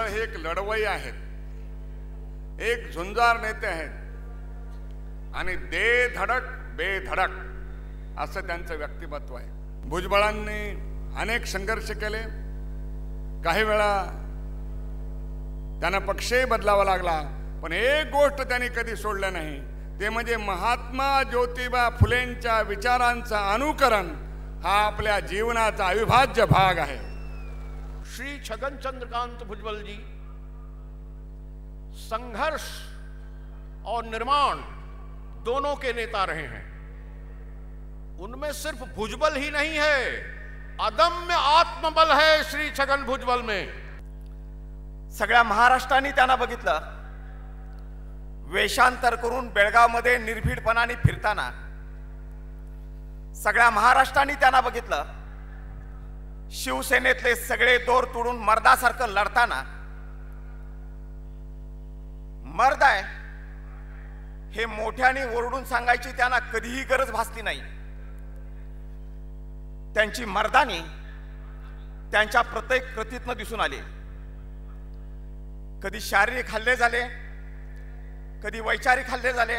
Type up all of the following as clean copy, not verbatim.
हे एक लढवई आहेत, एक झुंजार नेते आहेत आणि दे धडक बेधडक असं त्यांचं व्यक्तिमत्व आहे. भुजबळांनी अनेक संघर्ष केले. काही वेळा त्यांना पक्षही बदलावा लागला, पण एक गोष्ट त्यांनी कधी सोडलं नाही, ते म्हणजे महात्मा ज्योतिबा फुलेंच्या विचारांचं अनुकरण हा आपल्या जीवनाचा अविभाज्य भाग आहे. श्री छगन चंद्रकांत भुजबल जी संघर्ष और निर्माण दोनों के नेता रहे हैं. उनमें सिर्फ भुजबल ही नहीं है, अदम्य आत्मबल है श्री छगन भुजबल में. सगळ्या महाराष्ट्राने त्यांना बघितलं. वेषांतर करून बेळगावमध्ये निर्भीडपणाने फिरताना सगळ्या महाराष्ट्राने त्यांना बघितलं. शिवसेनेतले सगळे दोर तोडून मर्दासारखं लढताना. मर्द आहे हे मोठ्याने ओरडून सांगायची त्यांना कधीही गरज भासली नाही. त्यांची मर्दानी त्यांच्या प्रत्येक कृतीतनं दिसून आली. कधी शारीरिक हल्ले झाले, कधी वैचारिक हल्ले झाले.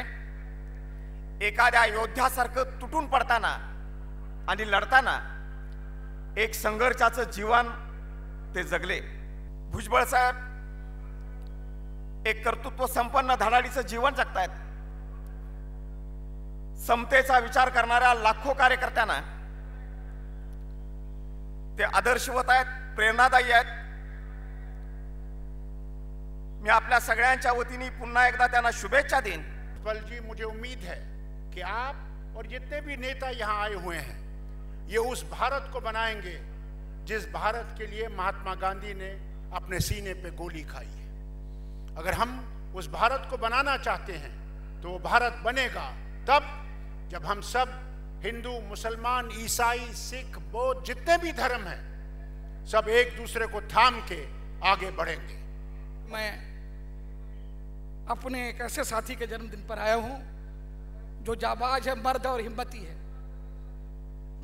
एखाद्या योद्ध्यासारखं तुटून पडताना आणि लढताना एक संघर्षाचं जीवन ते जगले. भुजबळ साहेब एक कर्तृत्व संपन्न धडाडीचं जीवन जगतायत. समतेचा विचार करणाऱ्या लाखो कार्यकर्त्यांना ते आदर्शवत आहेत, प्रेरणादायी आहेत. मी आपल्या सगळ्यांच्या वतीने पुन्हा एकदा त्यांना शुभेच्छा देईन. भुजबल जी, मुझे उम्मीद है कि आप और जितने भी नेता यहाँ आए हुए हैं ये उस भारत को बनाएंगे जिस भारत के लिए महात्मा गांधी ने अपने सीने पे गोली खाई है. अगर हम उस भारत को बनाना चाहते हैं तो वो भारत बनेगा तब जब हम सब हिंदू, मुसलमान, ईसाई, सिख, बौद्ध जितने भी धर्म हैं सब एक दूसरे को थाम के आगे बढ़ेंगे. मैं अपने एक ऐसे साथी के जन्मदिन पर आया हूं जो जाबाज है, मर्द और हिम्मती है,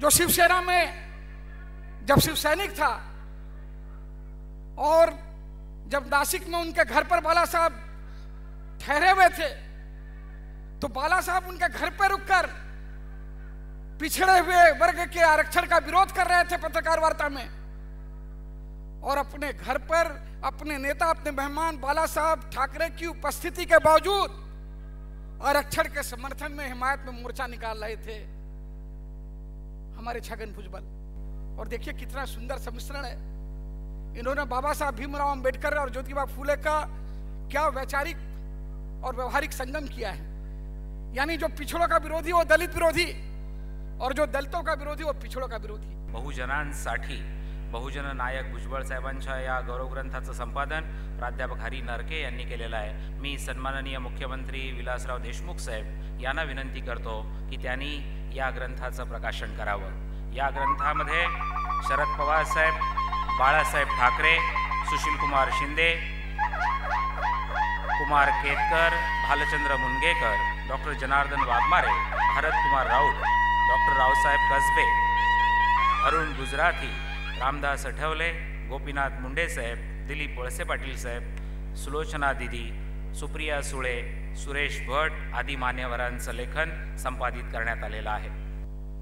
जो शिवसेना में जब शिव सैनिक था और जब नासिक में उनके घर पर बाला साहब ठहरे हुए थे तो बाला साहब उनके घर पर रुककर पिछड़े हुए वर्ग के आरक्षण का विरोध कर रहे थे पत्रकार वार्ता में. और अपने घर पर अपने नेता, अपने मेहमान बाला साहब ठाकरे की उपस्थिति के बावजूद आरक्षण के समर्थन में, हिमायत में मोर्चा निकाल रहे थे हमारे छगन भुजबल. और देखिए कितना सुंदर सम्मिश्रण है. इन्होंने बाबा साहब भीमराव अंबेडकर और ज्योतिबा फूले का क्या वैचारिक और व्यवहारिक संगम किया है. यानी जो पिछड़ों का विरोधी वो दलित विरोधी और जो दलितों का विरोधी वो पिछड़ों का विरोधी. बहुजनांसाठी बहुजन नायक भुजबळ साहेबांच्या या गौरवग्रंथाचं संपादन प्राध्यापक हरी नरके यांनी केलेलं आहे. मी सन्माननीय मुख्यमंत्री विलासराव देशमुख साहेब यांना विनंती करतो की त्यांनी या ग्रंथाचं प्रकाशन करावं. या ग्रंथामध्ये शरद पवार साहेब, बाळासाहेब ठाकरे, सुशीलकुमार शिंदे, कुमार केतकर, भालचंद्र मुनगेकर, डॉक्टर जनार्दन वाघमारे, भरतकुमार राऊत, डॉक्टर रावसाहेब कसबे, अरुण गुजराती, रामदास आठवले, गोपीनाथ मुंडे साहेब, दिलीप वळसे पाटील साहेब, सुलोचना दीदी, सुप्रिया सुळे, सुरेश भट आदी मान्यवरांचं लेखन संपादित करण्यात आलेलं आहे.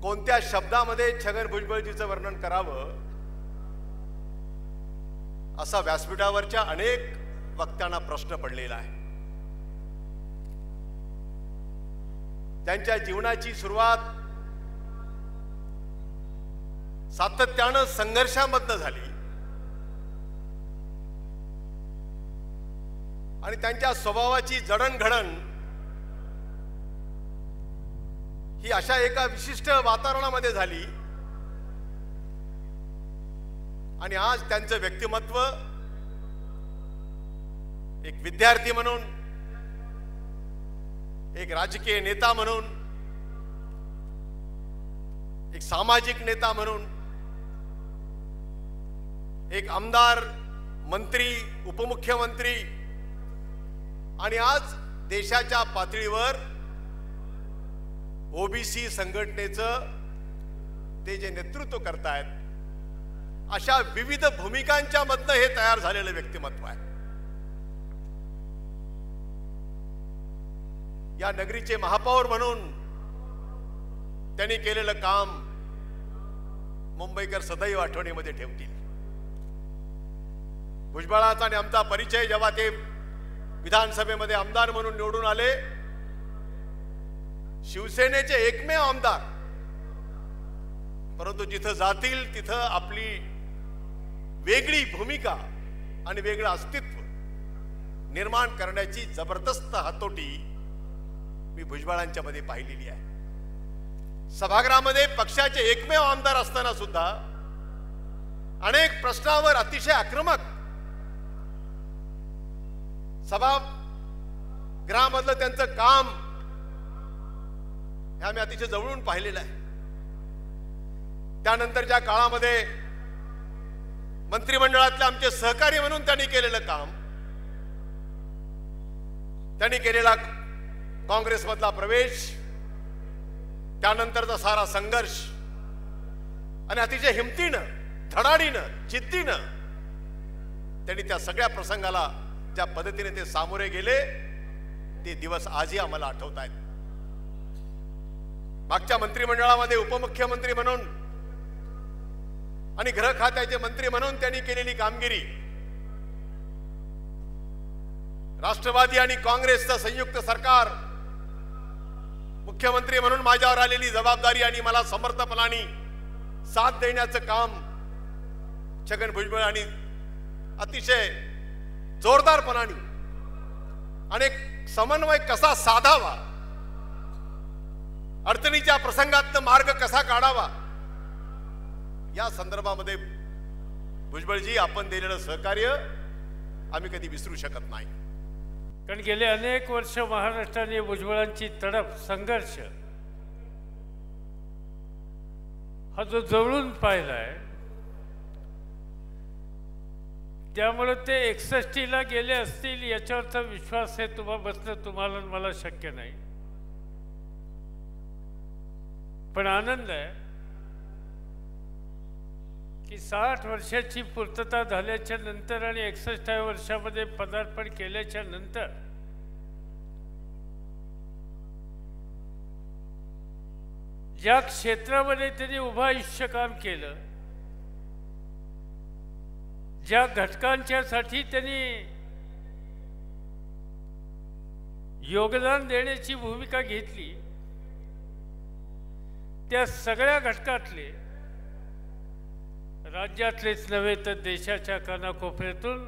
कोणत्या शब्दामध्ये छगन भुजबळजीचं वर्णन करावं असा व्यासपीठावरच्या अनेक वक्त्यांना प्रश्न पडलेला आहे. त्यांच्या जीवनाची सुरुवात सातत्यानं संघर्षामधनं झाली आणि त्यांच्या स्वभावाची जडणघडण ही अशा एका विशिष्ट वातावरणामध्ये झाली आणि आज त्यांचं व्यक्तिमत्व एक विद्यार्थी म्हणून, एक राजकीय नेता म्हणून, एक सामाजिक नेता म्हणून, एक आमदार, मंत्री, उपमुख्यमंत्री आणि आज देशाच्या पातळीवर ओबीसी संघटनेचं ते जे नेतृत्व करतायत अशा विविध भूमिकांच्या मधनं हे तयार झालेलं व्यक्तिमत्व आहे. या नगरीचे महापौर म्हणून त्यांनी केलेलं काम मुंबईकर सदैव आठवणीमध्ये ठेवतील. भुजबळाचा आणि आमचा परिचय जेव्हा ते विधानसभेमध्ये आमदार म्हणून निवडून आले, शिवसेनेचे एकमेव आमदार, परंतु जिथं जातील तिथं आपली वेगळी भूमिका आणि वेगळं अस्तित्व निर्माण करण्याची जबरदस्त हातोटी मी भुजबळांच्या मध्ये पाहिलेली आहे. सभागृहामध्ये पक्षाचे एकमेव आमदार असताना सुद्धा अनेक प्रश्नावर अतिशय आक्रमक सभागृहामधलं त्यांचं काम हे आम्ही अतिशय जवळून पाहिलेलं आहे. त्यानंतरच्या काळामध्ये मंत्रिमंडळातले आमचे सहकारी म्हणून त्यांनी केलेलं काम, त्यांनी केलेला काँग्रेसमधला प्रवेश, त्यानंतरचा सारा संघर्ष आणि अतिशय हिमतीनं, धडाडीनं, जिद्दीनं त्यांनी त्या सगळ्या प्रसंगाला ज्या पद्धतीने ते सामोरे गेले ते दिवस आजही आम्हाला आठवत आहेत. मागच्या मंत्रिमंडळामध्ये उपमुख्यमंत्री म्हणून आणि गृह खात्याचे मंत्री म्हणून त्यांनी केलेली कामगिरी, राष्ट्रवादी आणि काँग्रेसचं संयुक्त सरकार मुख्यमंत्री म्हणून माझ्यावर आलेली जबाबदारी आणि मला समर्थपणाने साथ देण्याचं काम छगन भुजबळ आणि अतिशय जोरदारपणाने अनेक समन्वय कसा साधावा, अडचणीच्या प्रसंगात मार्ग कसा काढावा, या संदर्भामध्ये भुजबळजी आपण दिलेलं सहकार्य आम्ही कधी विसरू शकत नाही. कारण गेले अनेक वर्ष महाराष्ट्राने भुजबळांची तडफ, संघर्ष हा जो जवळून पाहिलाय, त्यामुळे ते 61ला गेले असतील याच्यावरचा विश्वास हे बसणं तुम्हाला मला शक्य नाही. पण आनंद आहे की 60 वर्षाची पूर्तता झाल्याच्या नंतर आणि 61व्या वर्षामध्ये पदार्पण केल्याच्या नंतर ज्या क्षेत्रामध्ये त्यांनी उभं आयुष्य काम केलं, ज्या घटकांच्यासाठी त्यांनी योगदान देण्याची भूमिका घेतली, त्या सगळ्या घटकातले, राज्यातलेच नव्हे तर देशाच्या कानाकोपऱ्यातून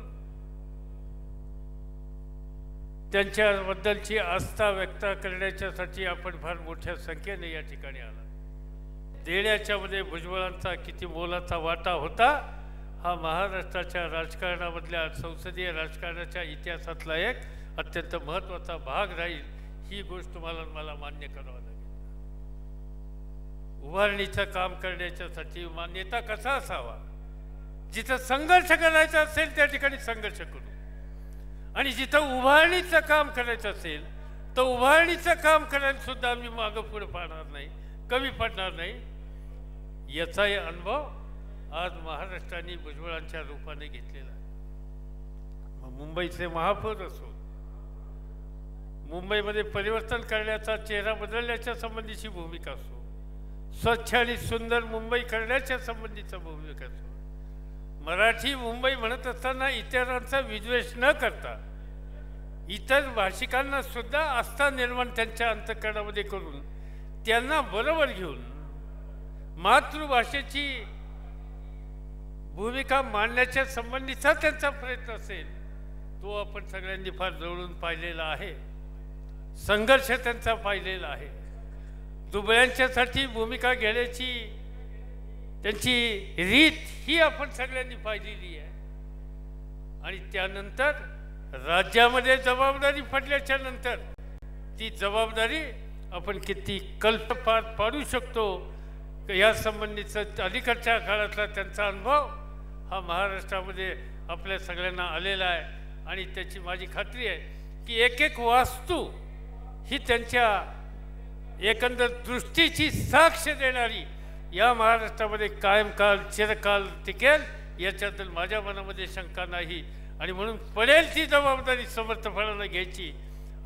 त्यांच्याबद्दलची आस्था व्यक्त करण्याच्यासाठी आपण फार मोठ्या संख्येने या ठिकाणी आला. देण्याच्या मध्ये भुजबळांचा किती मोलाचा वाटा होता हा महाराष्ट्राच्या राजकारणामधल्या, संसदीय राजकारणाच्या इतिहासातला एक अत्यंत महत्त्वाचा भाग राहील. ही गोष्ट तुम्हाला मला मान्य करावं लागेल. उभारणीचं काम करण्याच्यासाठी नेता कसा असावा, जिथं संघर्ष करायचा असेल त्या ठिकाणी संघर्ष करू, आणि जिथं उभारणीचं काम करायचं असेल तर उभारणीचं काम करायला सुद्धा आम्ही मागं पुढे पाडणार नाही, कमी पडणार नाही. याचाही अनुभव आज महाराष्ट्राने भुजबळांच्या रूपाने घेतलेला आहे. मुंबईचे महापौर असो, मुंबईमध्ये परिवर्तन करण्याचा, चेहरा बदलण्याच्या संबंधीची भूमिका असो, स्वच्छ आणि सुंदर मुंबई करण्याच्या संबंधीचा भूमिका असो, मराठी मुंबई म्हणत असताना इतरांचा विद्वेष न करता इतर भाषिकांना सुद्धा आस्था निर्माण त्यांच्या अंतःकरणामध्ये करून त्यांना बरोबर घेऊन मातृभाषेची भूमिका मांडण्याच्या संबंधीचा त्यांचा प्रयत्न असेल, तो आपण सगळ्यांनी फार जवळून पाहिलेला आहे. संघर्ष त्यांचा पाहिलेला आहे. दुबळ्यांच्यासाठी भूमिका घेण्याची त्यांची रीत ही आपण सगळ्यांनी पाहिलेली आहे. आणि त्यानंतर राज्यामध्ये जबाबदारी पडल्याच्या नंतर ती जबाबदारी आपण किती पार पाडू शकतो या संबंधीचा अलीकडच्या काळातला त्यांचा अनुभव हा महाराष्ट्रामध्ये आपल्या सगळ्यांना आलेला आहे. आणि त्याची माझी खात्री आहे की एक एक वास्तू ही त्यांच्या एकंदर दृष्टीची साक्ष देणारी या महाराष्ट्रामध्ये कायम काल चिरकाल टिकेल याच्याबद्दल माझ्या मनामध्ये शंका नाही. आणि म्हणून पडेल ती जबाबदारी समर्थपणाने घ्यायची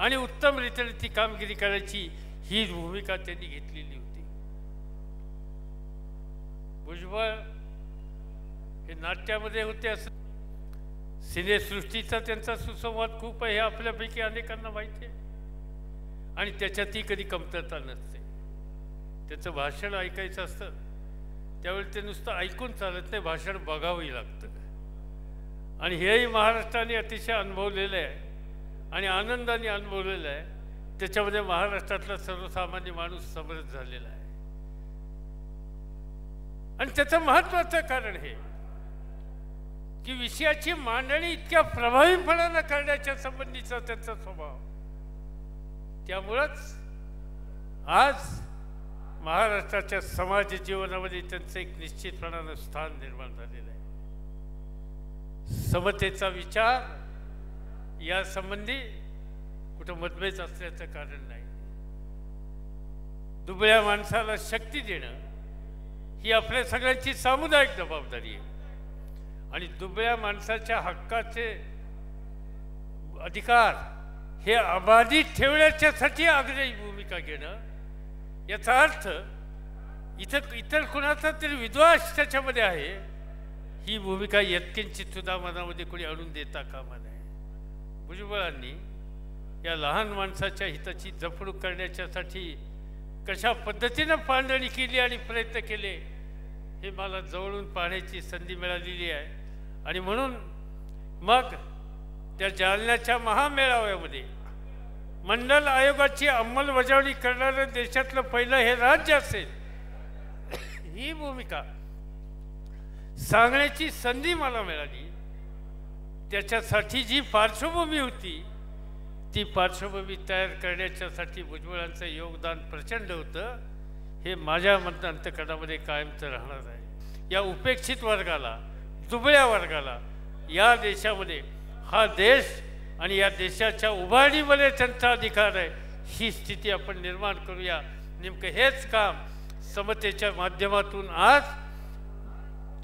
आणि उत्तमरित्याने ती कामगिरी करायची ही भूमिका त्यांनी घेतलेली होती. भुजबळ हे नाट्यामध्ये होते, असं सिनेसृष्टीचा त्यांचा सुसंवाद खूप आहे हे आपल्यापैकी अनेकांना माहिती आहे. आणि त्याच्यातही कधी कमतरता नसते. त्याचं भाषण ऐकायचं असतं त्यावेळी ते नुसतं ऐकून चालत नाही, भाषण बघावंही लागतं. आणि हेही महाराष्ट्राने अतिशय अनुभवलेलं आहे आणि आनंदाने अनुभवलेलं आहे. त्याच्यामध्ये महाराष्ट्रातला सर्वसामान्य माणूस समरस झालेला आहे. आणि त्याचं महत्त्वाचं कारण हे की विषयाची मांडणी इतक्या प्रभावीपणानं करण्याच्या संबंधीचा त्यांचा स्वभाव. त्यामुळंच आज महाराष्ट्राच्या समाज जीवनामध्ये त्यांचं एक निश्चितपणानं स्थान निर्माण झालेलं आहे. समतेचा विचार या संबंधी कुठं मतभेद असल्याचं कारण नाही. दुबळ्या माणसाला शक्ती देणं ही आपल्या सगळ्यांची सामुदायिक जबाबदारी आहे. आणि दुबळ्या माणसाच्या हक्काचे अधिकार हे अबाधित ठेवण्याच्यासाठी आग्रही भूमिका घेणं, याचा अर्थ इतर कुणाचा तरी विद्वेष त्याच्यामध्ये आहे, ही भूमिका यत्किंचित सुद्धा मनामध्ये कोणी आणून देता कामा नये. भुजबळांनी या लहान माणसाच्या हिताची जपणूक करण्याच्यासाठी कशा पद्धतीनं पांढणी केली आणि प्रयत्न केले हे मला जवळून पाहण्याची संधी मिळालेली आहे. आणि म्हणून मग त्या जालन्याच्या महामेळाव्यामध्ये मंडल आयोगाची अंमलबजावणी करणारं देशातलं पहिलं हे राज्य असेल, ही भूमिका सांगण्याची संधी मला मिळाली. त्याच्यासाठी जी पार्श्वभूमी होती ती पार्श्वभूमी तयार करण्याच्यासाठी भुजबळांचं योगदान प्रचंड होतं. हे माझ्या अंतःकरणामध्ये कायमचं राहणार आहे. या उपेक्षित वर्गाला, दुबळ्या वर्गाला या देशामध्ये, हा देश आणि या देशाच्या उभारणीमध्ये त्यांचा अधिकार आहे, ही स्थिती आपण निर्माण करूया. नेमकं हेच काम समतेच्या माध्यमातून आज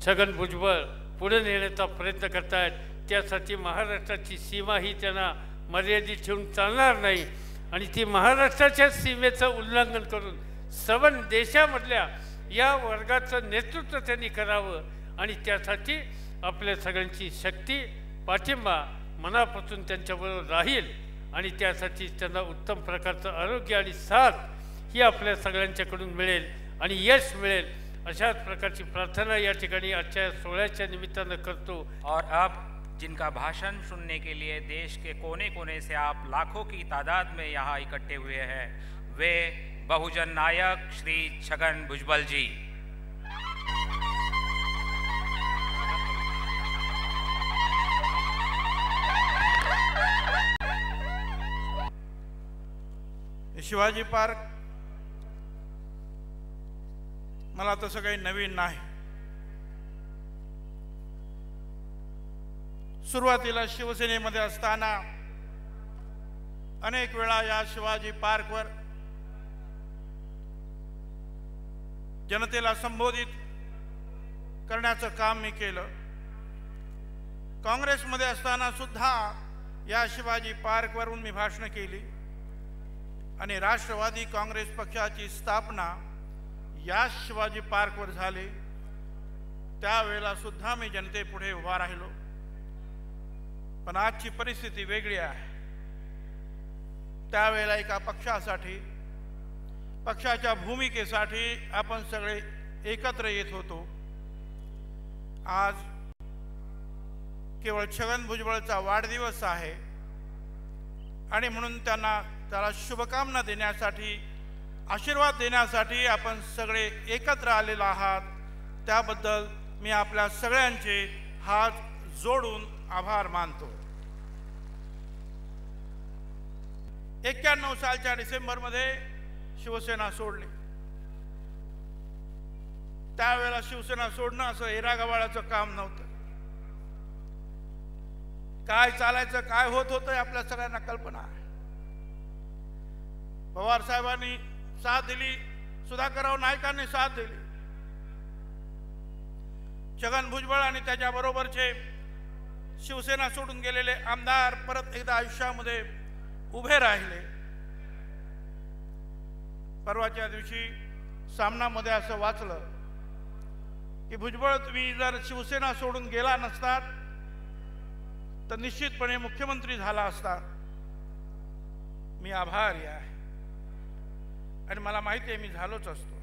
छगन भुजबळ पुढे नेण्याचा प्रयत्न करतायत. त्यासाठी महाराष्ट्राची सीमा ही त्यांना मर्यादित ठेवून चालणार नाही. आणि ती महाराष्ट्राच्या सीमेचं उल्लंघन करून सबन देशामधल्या या वर्गाचं नेतृत्व त्यांनी करावं. आणि त्यासाठी आपल्या सगळ्यांची शक्ती, पाठिंबा मनापासून त्यांच्याबरोबर राहील. आणि त्यासाठी त्यांना उत्तम प्रकारचं आरोग्य आणि साथ ही आपल्या सगळ्यांच्याकडून मिळेल आणि यश मिळेल, अशाच प्रकारची प्रार्थना या ठिकाणी आजच्या सोहळ्याच्या निमित्तानं करतो. और अब जिनका भाषण सुनने के लिए देश के कोने कोने से आप लाखों की तादाद में यहाँ इकट्ठे हुए हैं, वे बहुजन नायक श्री छगन भुजबल जी. शिवाजी पार्क मला तसं काही नवीन नाही. सुरुवातीला शिवसेनेमध्ये असताना अनेक वेळा या शिवाजी पार्कवर जनतेला संबोधित करण्याचं काम मी केलं. काँग्रेसमध्ये असताना सुद्धा या शिवाजी पार्कवरून मी भाषणं केली आणि राष्ट्रवादी काँग्रेस पक्षाची स्थापना या शिवाजी पार्कवर झाली. त्यावेळेला सुद्धा मी जनतेपुढे उभा राहिलो. पण आजची परिस्थिती वेगळी आहे. त्यावेळेला एका पक्षासाठी, पक्षाच्या भूमिकेसाठी आपण सगळे एकत्र येत होतो. आज केवळ छगन भुजबळचा वाढदिवस आहे आणि म्हणून त्याला शुभकामना देण्यासाठी, आशीर्वाद देण्यासाठी आपण सगळे एकत्र आलेलो आहात. त्याबद्दल मी आपल्या सगळ्यांचे हात जोडून आभार मानतो. 91 सालच्या डिसेंबरमध्ये शिवसेना सोडली. त्यावेळेला शिवसेना सोडणं असं एरागवाळाचं काम नव्हतं. काय चालायचं, काय होत होतं आपल्या सगळ्यांना कल्पना आहे. पवार साहेबांनी साथ दिली, सुधाकरराव नाईकांनी साथ दिली. छगन भुजबळ आणि त्याच्याबरोबरचे शिवसेना सोडून गेलेले आमदार परत एकदा आयुष्यामध्ये उभे राहिले. परवाच्या दिवशी सामनामध्ये असं वाचलं की भुजबळ, तुम्ही जर शिवसेना सोडून गेला नसतात तर निश्चितपणे मुख्यमंत्री झाला असता. मी आभारी आहे आणि मला माहिती आहे मी झालोच असतो.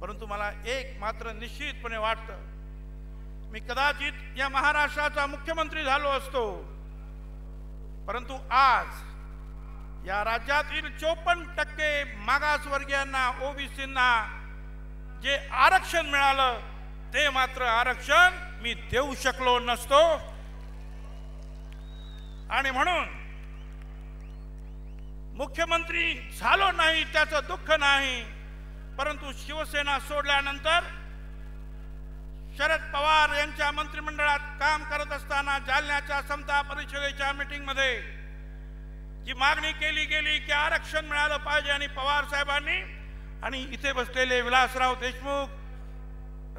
परंतु मला एक मात्र निश्चितपणे वाटतं, मी कदाचित या महाराष्ट्राचा मुख्यमंत्री झालो असतो, परंतु आज या राज्यातील 54% मागासवर्गीयांना, ओबीसींना जे आरक्षण मिळालं ते मात्र आरक्षण मी देऊ शकलो नसतो. आणि म्हणून मुख्यमंत्री झालो नाही त्याचं दुःख नाही, परंतु शिवसेना सोडल्यानंतर शरद पवार यांच्या मंत्रिमंडळात काम करत असताना जालन्याच्या समता परिषदेच्या मीटिंगमध्ये जी मागणी केली गेली की आरक्षण मिळालं पाहिजे, आणि पवार साहेबांनी आणि इथे बसलेले विलासराव देशमुख,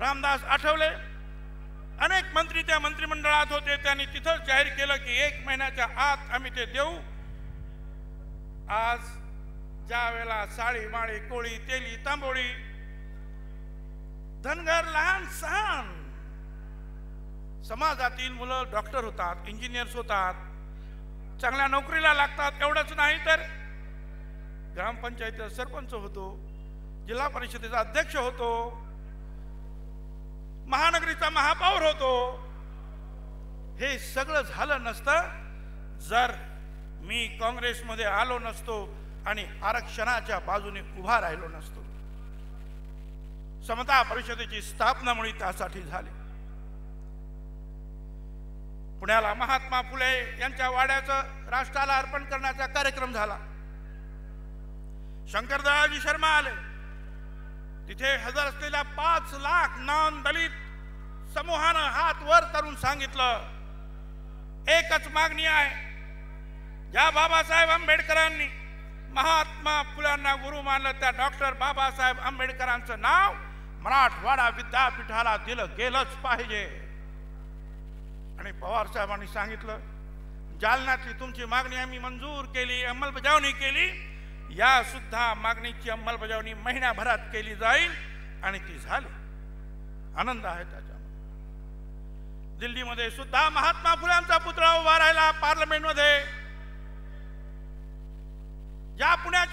रामदास आठवले, अनेक मंत्री त्या मंत्रिमंडळात होते, त्यांनी तिथं जाहीर केलं की 1 महिन्याच्या आत आम्ही ते देऊ. आज ज्या वेळेला साळी माळी कोळी तेली तांबोळी धनगर लहान सहान समाजातील मुलं डॉक्टर होतात, इंजिनियर्स होतात, चांगल्या नोकरीला लागतात. एवढंच नाही तर ग्रामपंचायतीचा सरपंच होतो, जिल्हा परिषदेचा अध्यक्ष होतो, महानगरीचा महापौर होतो. हे सगळं झालं नसतं जर मी काँग्रेसमध्ये आलो नसतो आणि आरक्षणाच्या बाजूने उभा राहिलो नसतो. समता परिषदेची स्थापना मुळे त्यासाठी झाली. पुण्याला महात्मा फुले यांच्या वाड्याचं राष्ट्राला अर्पण करण्याचा कार्यक्रम झाला. शंकरदयाजी शर्मा आले. तिथे हजर असलेल्या 5 लाख नॉन दलित समूहानं हात वर करून सांगितलं, एकच मागणी आहे. ज्या बाबासाहेब आंबेडकरांनी महात्मा फुल्यांना गुरु मानलं त्या डॉक्टर बाबासाहेब आंबेडकरांचं नाव मराठवाडा विद्यापीठाला दिलं गेलंच पाहिजे. आणि पवार साहेबांनी सांगितलं, जालन्यातली तुमची मागणी आम्ही मंजूर केली, अंमलबजावणी केली. या सुद्धा मागणीची अंमलबजावणी महिन्याभरात केली जाईल आणि ती झाली. आनंद आहे त्याच्यामध्ये. दिल्लीमध्ये सुद्धा महात्मा फुल्यांचा पुतळा उभा राहिला पार्लमेंटमध्ये. या पुण्याच्या